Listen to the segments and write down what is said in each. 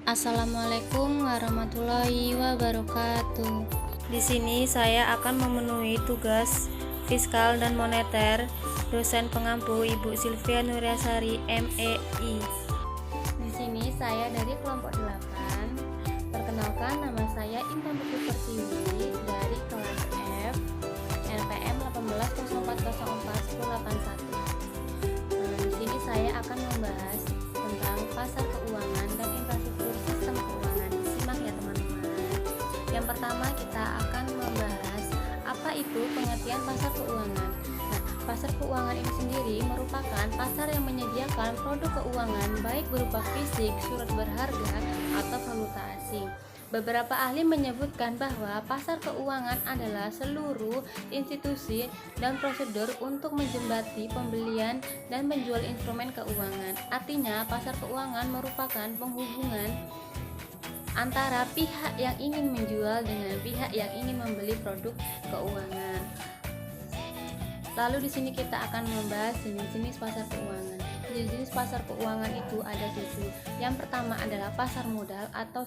Assalamualaikum warahmatullahi wabarakatuh. Di sini saya akan memenuhi tugas fiskal dan moneter dosen pengampu Ibu Silvia Nuryasari MEI. Di sini saya dari kelompok 8. Perkenalkan, nama saya Intan Putri Pertiwi dari kelas F NPM 1804041081. Di sini saya akan membahas tentang pasar keuangan dan infrastruktur sistem keuangan. Simak ya teman-teman. Yang pertama kita akan membahas apa itu pengertian pasar keuangan. Pasar keuangan ini sendiri merupakan pasar yang menyediakan produk keuangan baik berupa fisik, surat berharga, atau valuta asing. Beberapa ahli menyebutkan bahwa pasar keuangan adalah seluruh institusi dan prosedur untuk menjembati pembelian dan penjual instrumen keuangan. Artinya, pasar keuangan merupakan penghubungan antara pihak yang ingin menjual dengan pihak yang ingin membeli produk keuangan. Lalu di sini kita akan membahas jenis-jenis pasar keuangan. Jenis pasar keuangan itu ada 7. Yang pertama adalah pasar modal atau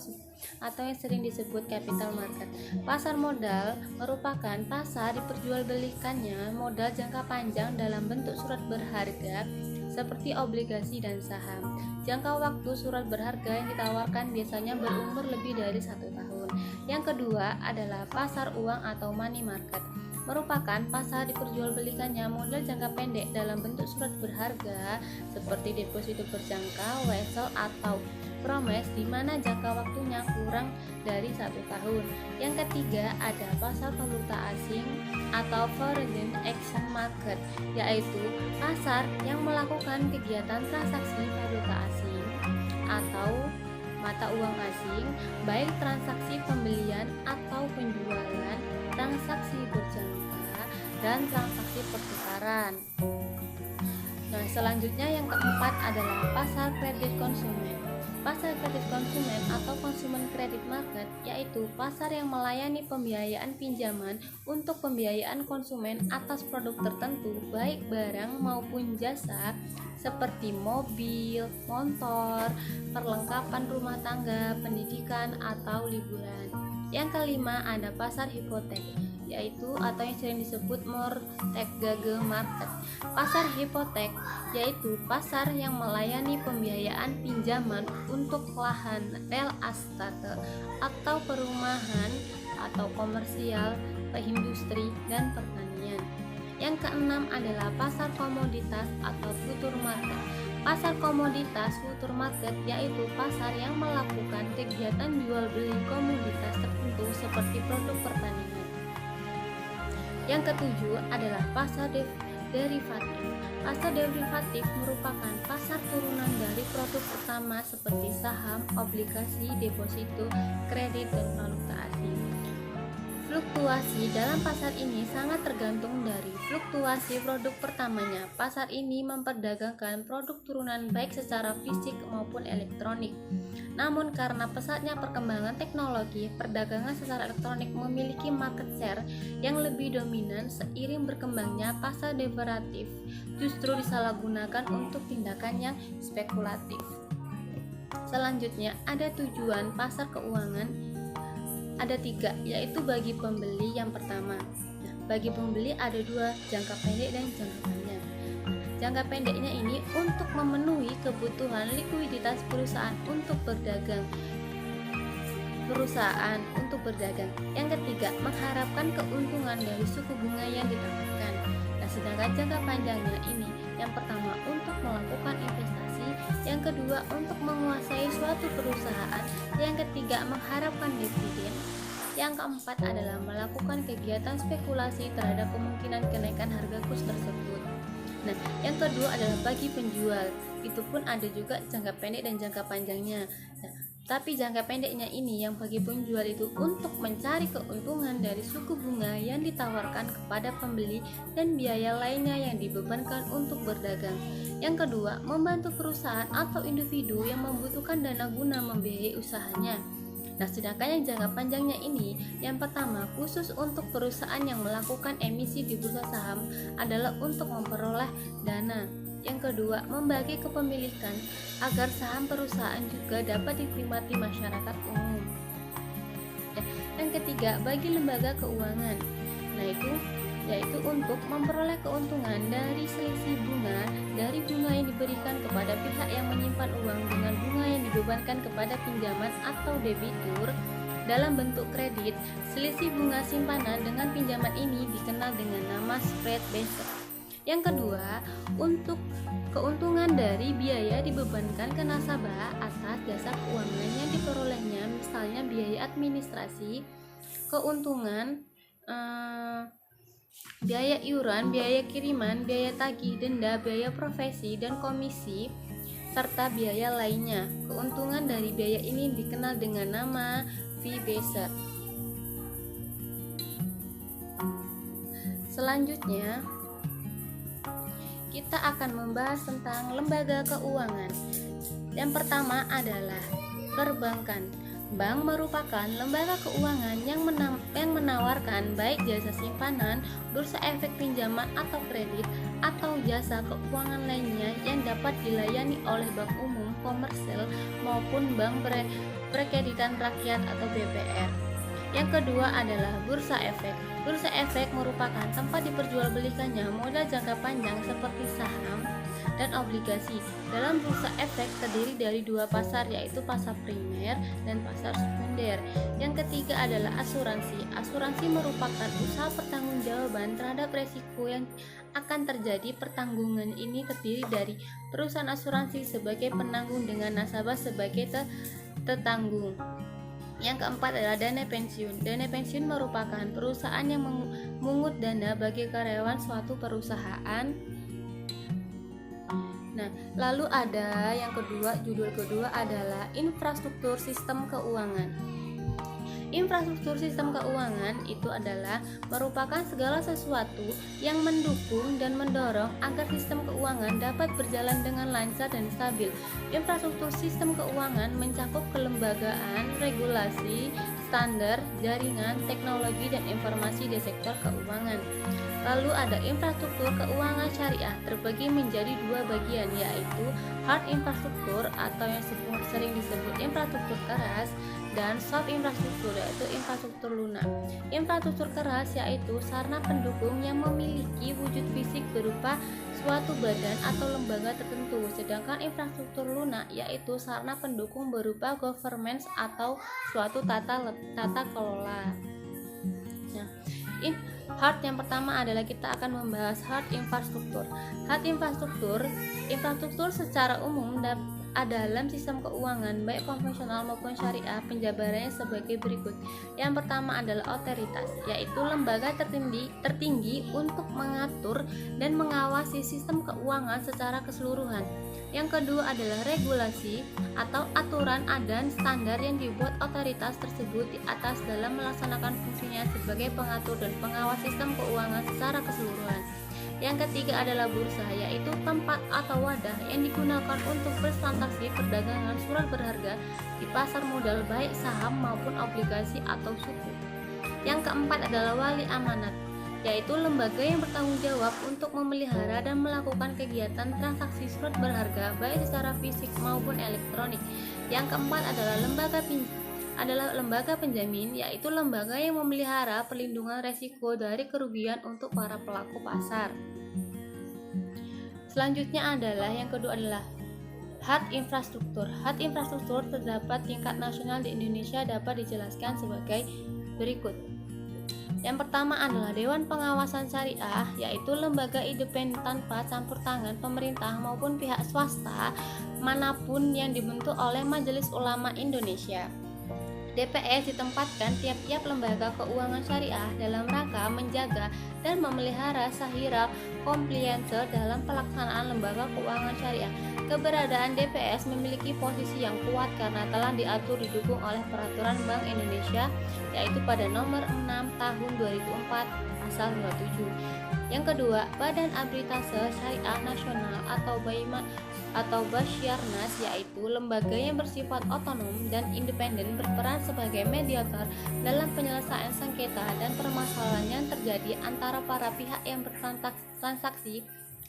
yang sering disebut capital market. Pasar modal merupakan pasar diperjualbelikannya modal jangka panjang dalam bentuk surat berharga seperti obligasi dan saham. Jangka waktu surat berharga yang ditawarkan biasanya berumur lebih dari 1 tahun. Yang kedua adalah pasar uang atau money market, merupakan pasar diperjualbelikannya modal jangka pendek dalam bentuk surat berharga seperti deposito berjangka, wesel, atau promes di mana jangka waktunya kurang dari 1 tahun. Yang ketiga ada pasar valuta asing atau foreign exchange market, yaitu pasar yang melakukan kegiatan transaksi valuta asing atau mata uang asing, baik transaksi pembelian atau penjualan, transaksi berjangka, dan transaksi pertukaran. Nah, selanjutnya yang keempat adalah pasar kredit konsumen. Pasar kredit konsumen atau consumer credit market yaitu pasar yang melayani pembiayaan pinjaman untuk pembiayaan konsumen atas produk tertentu baik barang maupun jasa seperti mobil, motor, perlengkapan rumah tangga, pendidikan, atau liburan. Yang kelima ada pasar hipotek, yaitu atau yang sering disebut mortgage market. Pasar hipotek yaitu pasar yang melayani pembiayaan pinjaman untuk lahan real estate atau perumahan atau komersial, industri, dan pertanian. Yang keenam adalah pasar komoditas atau future market. Pasar komoditas future market yaitu pasar yang melakukan kegiatan jual beli komoditas tertentu seperti produk pertanian. Yang ketujuh adalah pasar derivatif. Pasar derivatif merupakan pasar turunan dari produk utama seperti saham, obligasi, deposito, kredit, dan valuta asing. Fluktuasi dalam pasar ini sangat tergantung dari fluktuasi produk pertamanya. Pasar ini memperdagangkan produk turunan baik secara fisik maupun elektronik. Namun karena pesatnya perkembangan teknologi, perdagangan secara elektronik memiliki market share yang lebih dominan seiring berkembangnya pasar derivatif justru disalahgunakan untuk tindakan yang spekulatif. Selanjutnya ada tujuan pasar keuangan. Ada 3, yaitu bagi pembeli. Yang pertama, bagi pembeli ada 2, jangka pendek dan jangka panjang. Jangka pendeknya ini untuk memenuhi kebutuhan likuiditas perusahaan untuk berdagang. Yang ketiga, mengharapkan keuntungan dari suku bunga yang ditawarkan. Nah, sedangkan jangka panjangnya ini, yang pertama untuk melakukan investasi, yang kedua untuk menguasai suatu perusahaan, yang ketiga mengharapkan dividen, yang keempat adalah melakukan kegiatan spekulasi terhadap kemungkinan kenaikan harga kurs tersebut. Nah, yang kedua adalah bagi penjual. Itu pun ada juga jangka pendek dan jangka panjangnya. Nah, tapi jangka pendeknya ini yang bagi penjual itu untuk mencari keuntungan dari suku bunga yang ditawarkan kepada pembeli dan biaya lainnya yang dibebankan untuk berdagang. Yang kedua, membantu perusahaan atau individu yang membutuhkan dana guna membiayai usahanya. Nah, sedangkan yang jangka panjangnya ini, yang pertama khusus untuk perusahaan yang melakukan emisi di bursa saham adalah untuk memperoleh dana. Yang kedua, membagi kepemilikan agar saham perusahaan juga dapat dinikmati masyarakat umum. Yang ketiga, bagi lembaga keuangan. Nah, yaitu untuk memperoleh keuntungan dari selisih bunga dari bunga yang diberikan kepada pihak yang menyimpan uang dengan bunga yang dibebankan kepada pinjaman atau debitur dalam bentuk kredit. Selisih bunga simpanan dengan pinjaman ini dikenal dengan nama spread based. Yang kedua, untuk keuntungan dari biaya dibebankan ke nasabah atas jasa keuangan yang diperolehnya, misalnya biaya administrasi, keuntungan, biaya iuran, biaya kiriman, biaya tagih, denda, biaya profesi, dan komisi, serta biaya lainnya. Keuntungan dari biaya ini dikenal dengan nama fee-based. Selanjutnya, kita akan membahas tentang lembaga keuangan. Yang pertama adalah perbankan. Bank merupakan lembaga keuangan yang menawarkan baik jasa simpanan, bursa efek pinjaman atau kredit, atau jasa keuangan lainnya yang dapat dilayani oleh bank umum, komersil, maupun bank perkreditan rakyat atau BPR. Yang kedua adalah bursa efek. Bursa efek merupakan tempat diperjualbelikannya modal jangka panjang seperti saham dan obligasi. Dalam bursa efek terdiri dari dua pasar, yaitu pasar primer dan pasar sekunder. Yang ketiga adalah asuransi. Asuransi merupakan usaha pertanggungjawaban terhadap resiko yang akan terjadi. Pertanggungan ini terdiri dari perusahaan asuransi sebagai penanggung dengan nasabah sebagai tetanggung. Yang keempat adalah dana pensiun. Dana pensiun merupakan perusahaan yang memungut dana bagi karyawan suatu perusahaan. Nah, lalu ada yang kedua, judul kedua adalah infrastruktur sistem keuangan. Infrastruktur sistem keuangan itu adalah merupakan segala sesuatu yang mendukung dan mendorong agar sistem keuangan dapat berjalan dengan lancar dan stabil. Infrastruktur sistem keuangan mencakup kelembagaan, regulasi, standar, jaringan, teknologi, dan informasi di sektor keuangan. Lalu ada infrastruktur keuangan syariah, terbagi menjadi dua bagian, yaitu hard infrastruktur atau yang sering disebut infrastruktur keras, dan soft infrastruktur, yaitu infrastruktur lunak. Infrastruktur keras yaitu sarana pendukung yang memiliki wujud fisik berupa suatu badan atau lembaga tertentu, sedangkan infrastruktur lunak yaitu sarana pendukung berupa governance atau suatu tata kelola. Nah, hard yang pertama adalah kita akan membahas hard infrastruktur. Hard infrastruktur secara umum dalam sistem keuangan baik konvensional maupun syariah penjabarannya sebagai berikut. Yang pertama adalah otoritas, yaitu lembaga tertinggi untuk mengatur dan mengawasi sistem keuangan secara keseluruhan. Yang kedua adalah regulasi atau aturan dan standar yang dibuat otoritas tersebut di atas dalam melaksanakan fungsinya sebagai pengatur dan pengawas sistem keuangan secara keseluruhan. Yang ketiga adalah bursa, yaitu tempat atau wadah yang digunakan untuk bertransaksi perdagangan surat berharga di pasar modal baik saham maupun obligasi atau suku. Yang keempat adalah wali amanat, yaitu lembaga yang bertanggung jawab untuk memelihara dan melakukan kegiatan transaksi surat berharga baik secara fisik maupun elektronik. Yang keempat adalah lembaga penjamin, yaitu lembaga yang memelihara perlindungan resiko dari kerugian untuk para pelaku pasar. Selanjutnya adalah yang kedua adalah hard infrastruktur. Hard infrastruktur terdapat tingkat nasional di Indonesia dapat dijelaskan sebagai berikut. Yang pertama adalah Dewan Pengawasan Syariah, yaitu lembaga independen tanpa campur tangan pemerintah maupun pihak swasta manapun yang dibentuk oleh Majelis Ulama Indonesia. DPS ditempatkan tiap-tiap lembaga keuangan syariah dalam rangka menjaga dan memelihara sahira compliance dalam pelaksanaan lembaga keuangan syariah. Keberadaan DPS memiliki posisi yang kuat karena telah diatur didukung oleh Peraturan Bank Indonesia, yaitu pada nomor 6 tahun 2004 pasal 27. Yang kedua, Badan Arbitrase Syariah Nasional atau Basyarnas, yaitu lembaga yang bersifat otonom dan independen berperan sebagai mediator dalam penyelesaian sengketa dan permasalahan yang terjadi antara para pihak yang bertransaksi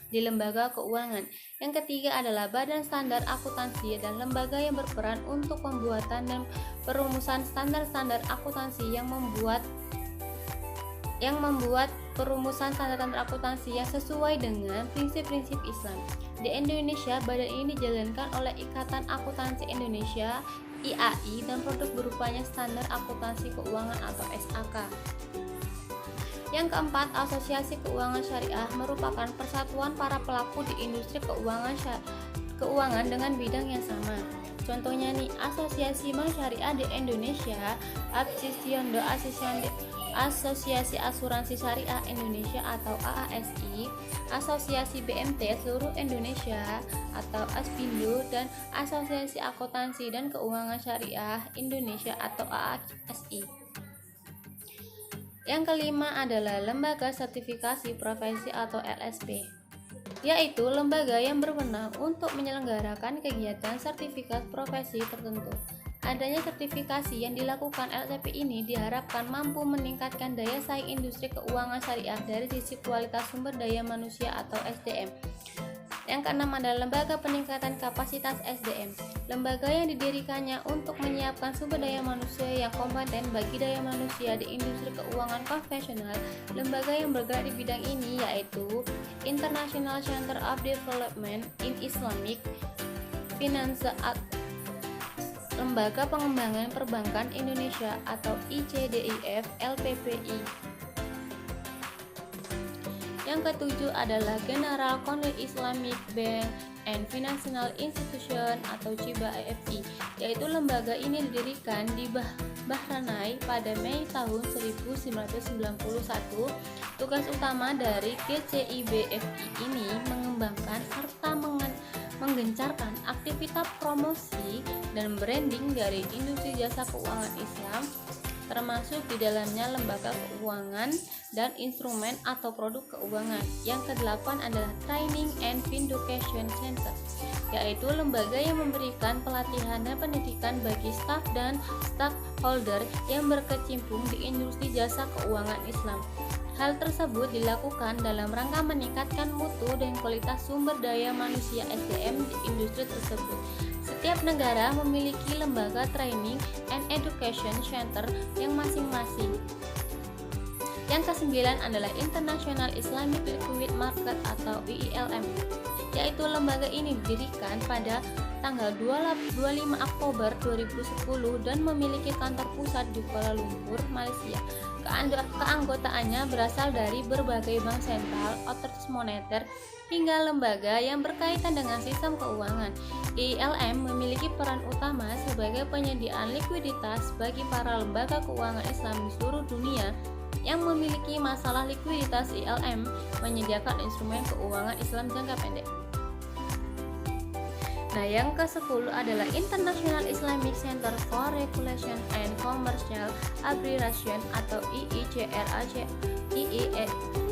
di lembaga keuangan. Yang ketiga adalah Badan Standar Akuntansi dan lembaga yang berperan untuk pembuatan dan perumusan standar-standar akuntansi yang membuat perumusan standar akuntansi yang sesuai dengan prinsip-prinsip Islam. Di Indonesia, badan ini dijalankan oleh Ikatan Akuntansi Indonesia (IAI) dan produk berupanya Standar Akuntansi Keuangan atau SAK. Yang keempat, Asosiasi Keuangan Syariah merupakan persatuan para pelaku di industri keuangan dengan bidang yang sama. Contohnya nih, Asosiasi Bank Syariah di Indonesia, Asosiasi Asuransi Syariah Indonesia atau AASI, Asosiasi BMT Seluruh Indonesia atau ASBINDO, dan Asosiasi Akuntansi dan Keuangan Syariah Indonesia atau AASI. Yang kelima adalah Lembaga Sertifikasi Profesi atau LSP, yaitu lembaga yang berwenang untuk menyelenggarakan kegiatan sertifikat profesi tertentu. Adanya sertifikasi yang dilakukan LSP ini diharapkan mampu meningkatkan daya saing industri keuangan syariah dari sisi kualitas sumber daya manusia atau SDM. Yang keenam adalah Lembaga Peningkatan Kapasitas SDM, lembaga yang didirikannya untuk menyiapkan sumber daya manusia yang kompeten bagi daya manusia di industri keuangan konvensional. Lembaga yang bergerak di bidang ini yaitu International Center of Development in Islamic Finance, Lembaga Pengembangan Perbankan Indonesia atau ICDIF LPPI. Yang ketujuh adalah General Council Islamic Bank and Financial Institution atau CIBA IFI, yaitu lembaga ini didirikan di Bahrain pada Mei tahun 1991. Tugas utama dari GCIBFI ini mengembangkan serta menggencarkan aktivitas promosi dan branding dari industri jasa keuangan Islam, termasuk di dalamnya lembaga keuangan dan instrumen atau produk keuangan. Yang kedelapan adalah Training and Vindication Center, yaitu lembaga yang memberikan pelatihan dan pendidikan bagi staf dan stakeholder yang berkecimpung di industri jasa keuangan Islam. Hal tersebut dilakukan dalam rangka meningkatkan mutu dan kualitas sumber daya manusia SDM di industri tersebut. Setiap negara memiliki lembaga training and education center yang masing-masing. Yang kesembilan adalah International Islamic Liquid Market atau IILM, yaitu lembaga ini didirikan pada tanggal 25 Oktober 2010 dan memiliki kantor pusat di Kuala Lumpur, Malaysia. Keanggotaannya berasal dari berbagai bank sentral, otoritas moneter, hingga lembaga yang berkaitan dengan sistem keuangan. IILM memiliki peran utama sebagai penyediaan likuiditas bagi para lembaga keuangan Islam di seluruh dunia yang memiliki masalah likuiditas. IILM menyediakan instrumen keuangan Islam jangka pendek. Nah, yang ke-10 adalah International Islamic Center for Regulation and Commercial Arbitration atau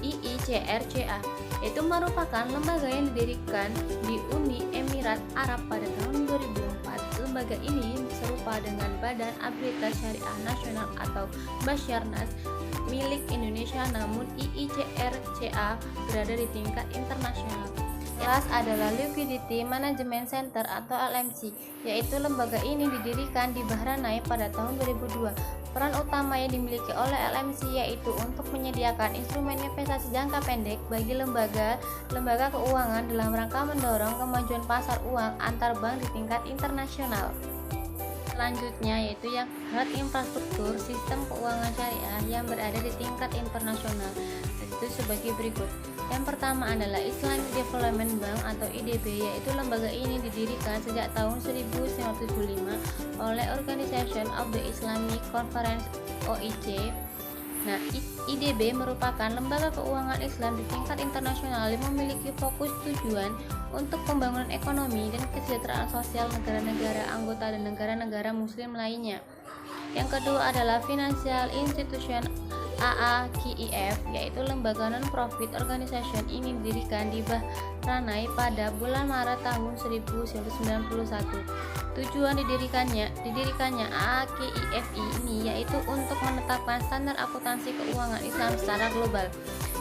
IICRCA. Itu merupakan lembaga yang didirikan di Uni Emirat Arab pada tahun 2004. Lembaga ini serupa dengan Badan Arbitrase Syariah Nasional atau Basyarnas milik Indonesia, namun IICRCA berada di tingkat internasional. Kelas adalah Liquidity Management Center atau LMC, yaitu lembaga ini didirikan di Bahrain pada tahun 2002. Peran utama yang dimiliki oleh LMC yaitu untuk menyediakan instrumen investasi jangka pendek bagi lembaga keuangan dalam rangka mendorong kemajuan pasar uang antar bank di tingkat internasional. Selanjutnya yaitu yang hard infrastruktur sistem keuangan syariah yang berada di tingkat internasional, yaitu sebagai berikut. Yang pertama adalah Islamic Development Bank atau IDB, yaitu lembaga ini didirikan sejak tahun 1975 oleh Organization of the Islamic Conference (OIC). Nah, IDB merupakan lembaga keuangan Islam di tingkat internasional yang memiliki fokus tujuan untuk pembangunan ekonomi dan kesejahteraan sosial negara-negara anggota dan negara-negara muslim lainnya. Yang kedua adalah Financial Institution AAKIF, yaitu lembaga non-profit organization. Ini didirikan di Bahrain pada bulan Maret tahun 1991. Tujuan didirikannya AAKIF ini yaitu untuk menetapkan standar akuntansi keuangan Islam secara global.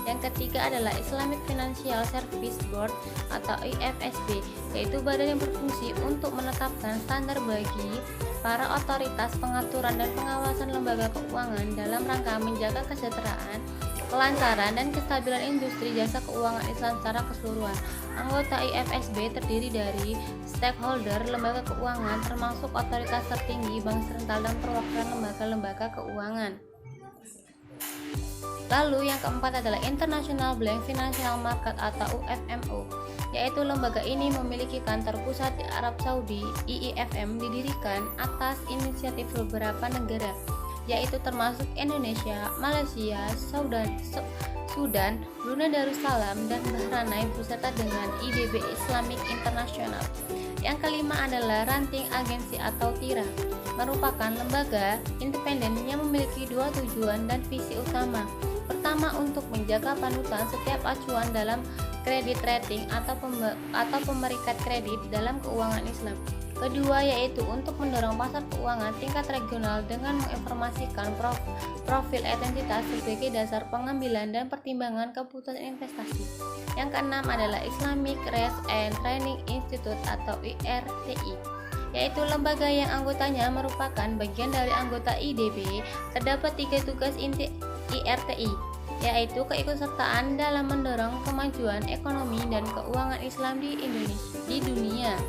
Yang ketiga adalah Islamic Financial Service Board atau IFSB, yaitu badan yang berfungsi untuk menetapkan standar bagi para otoritas pengaturan dan pengawasan lembaga keuangan dalam rangka menjaga kesejahteraan, kelancaran, dan kestabilan industri jasa keuangan Islam secara keseluruhan. Anggota IFSB terdiri dari stakeholder lembaga keuangan termasuk otoritas tertinggi bank sentral dan perwakilan lembaga-lembaga keuangan. Lalu yang keempat adalah International Bank Financial Market atau UFMO, yaitu lembaga ini memiliki kantor pusat di Arab Saudi. IIFM didirikan atas inisiatif beberapa negara, yaitu termasuk Indonesia, Malaysia, Sudan, Brunei Darussalam, dan Bahrain beserta dengan IDB Islamic International. Yang kelima adalah Rating Agency atau TIRA, merupakan lembaga independen yang memiliki dua tujuan dan visi utama. Pertama, untuk menjaga panutan setiap acuan dalam kredit rating atau pemerikat kredit dalam keuangan Islam. Kedua, yaitu untuk mendorong pasar keuangan tingkat regional dengan menginformasikan profil identitas sebagai dasar pengambilan dan pertimbangan keputusan investasi. Yang keenam adalah Islamic Research and Training Institute atau IRTI, yaitu lembaga yang anggotanya merupakan bagian dari anggota IDB. Terdapat 3 tugas inti IRTI, yaitu keikutsertaan dalam mendorong kemajuan ekonomi dan keuangan Islam di dunia.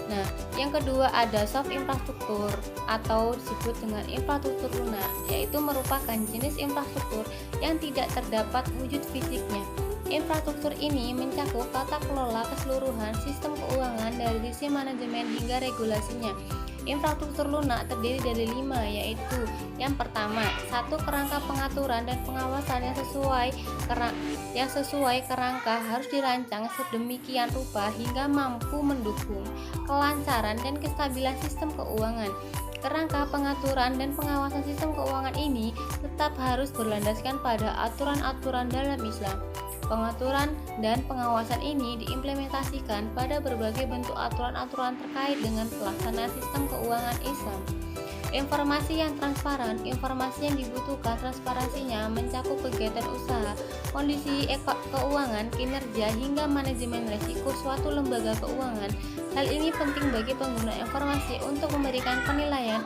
Nah, yang kedua ada soft infrastruktur atau disebut dengan infrastruktur lunak, yaitu merupakan jenis infrastruktur yang tidak terdapat wujud fisiknya. Infrastruktur ini mencakup tata kelola keseluruhan sistem keuangan dari sisi manajemen hingga regulasinya. Infrastruktur lunak terdiri dari 5, yaitu yang pertama, 1. Kerangka pengaturan dan pengawasan yang sesuai kerangka harus dirancang sedemikian rupa hingga mampu mendukung kelancaran dan kestabilan sistem keuangan. Kerangka pengaturan dan pengawasan sistem keuangan ini tetap harus berlandaskan pada aturan-aturan dalam Islam. Pengaturan dan pengawasan ini diimplementasikan pada berbagai bentuk aturan-aturan terkait dengan pelaksanaan sistem keuangan Islam. Informasi yang transparan, informasi yang dibutuhkan transparansinya mencakup kegiatan usaha, kondisi keuangan, kinerja, hingga manajemen risiko suatu lembaga keuangan. Hal ini penting bagi pengguna informasi untuk memberikan penilaian,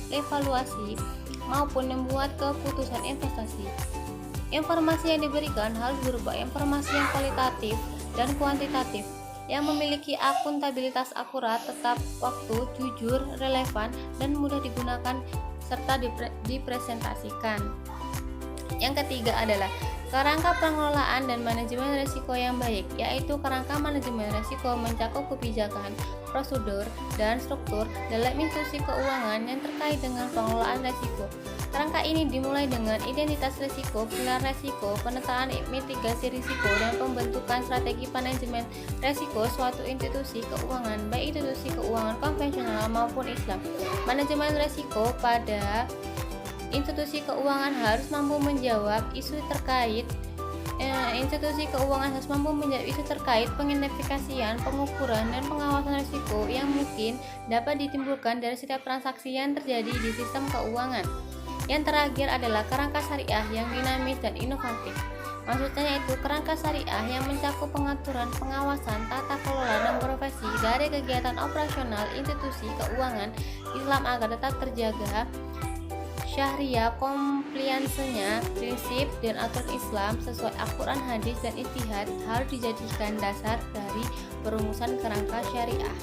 evaluasi, maupun membuat keputusan investasi. Informasi yang diberikan harus berupa informasi yang kualitatif dan kuantitatif, yang memiliki akuntabilitas akurat, tepat waktu, jujur, relevan, dan mudah digunakan serta dipresentasikan. Yang ketiga adalah kerangka pengelolaan dan manajemen risiko yang baik, yaitu kerangka manajemen risiko mencakup kebijakan, prosedur, dan struktur dalam institusi keuangan yang terkait dengan pengelolaan risiko. Kerangka ini dimulai dengan identitas risiko, pilar risiko, penetaan mitigasi risiko, dan pembentukan strategi manajemen risiko suatu institusi keuangan, baik institusi keuangan konvensional maupun Islam. Manajemen risiko pada institusi keuangan harus mampu menjawab isu terkait pengidentifikasian, pengukuran, dan pengawasan risiko yang mungkin dapat ditimbulkan dari setiap transaksi yang terjadi di sistem keuangan. Yang terakhir adalah kerangka syariah yang dinamis dan inovatif. Maksudnya yaitu kerangka syariah yang mencakup pengaturan, pengawasan, tata kelola, dan profesi dari kegiatan operasional institusi keuangan Islam agar tetap terjaga syariah, compliance-nya, prinsip dan aturan Islam sesuai Al-Quran, hadis, dan ijtihad harus dijadikan dasar dari perumusan kerangka syariah.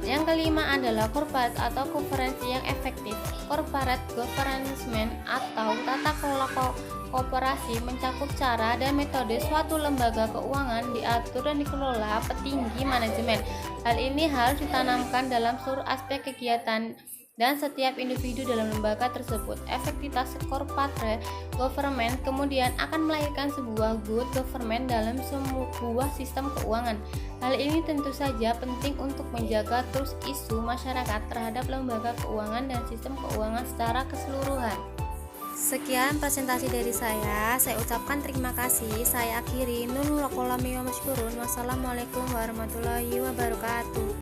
Yang kelima adalah corporate atau governance yang efektif. Corporate governance atau tata kelola koperasi mencakup cara dan metode suatu lembaga keuangan diatur dan dikelola petinggi manajemen. Hal ini harus ditanamkan dalam seluruh aspek kegiatan dan setiap individu dalam lembaga tersebut. Efektivitas corporate government kemudian akan melahirkan sebuah good government dalam sebuah sistem keuangan. Hal ini tentu saja penting untuk menjaga terus isu masyarakat terhadap lembaga keuangan dan sistem keuangan secara keseluruhan. Sekian presentasi dari saya ucapkan terima kasih. Saya akhiri. Nun wa qala mi wa masykurun. Wassalamualaikum warahmatullahi wabarakatuh.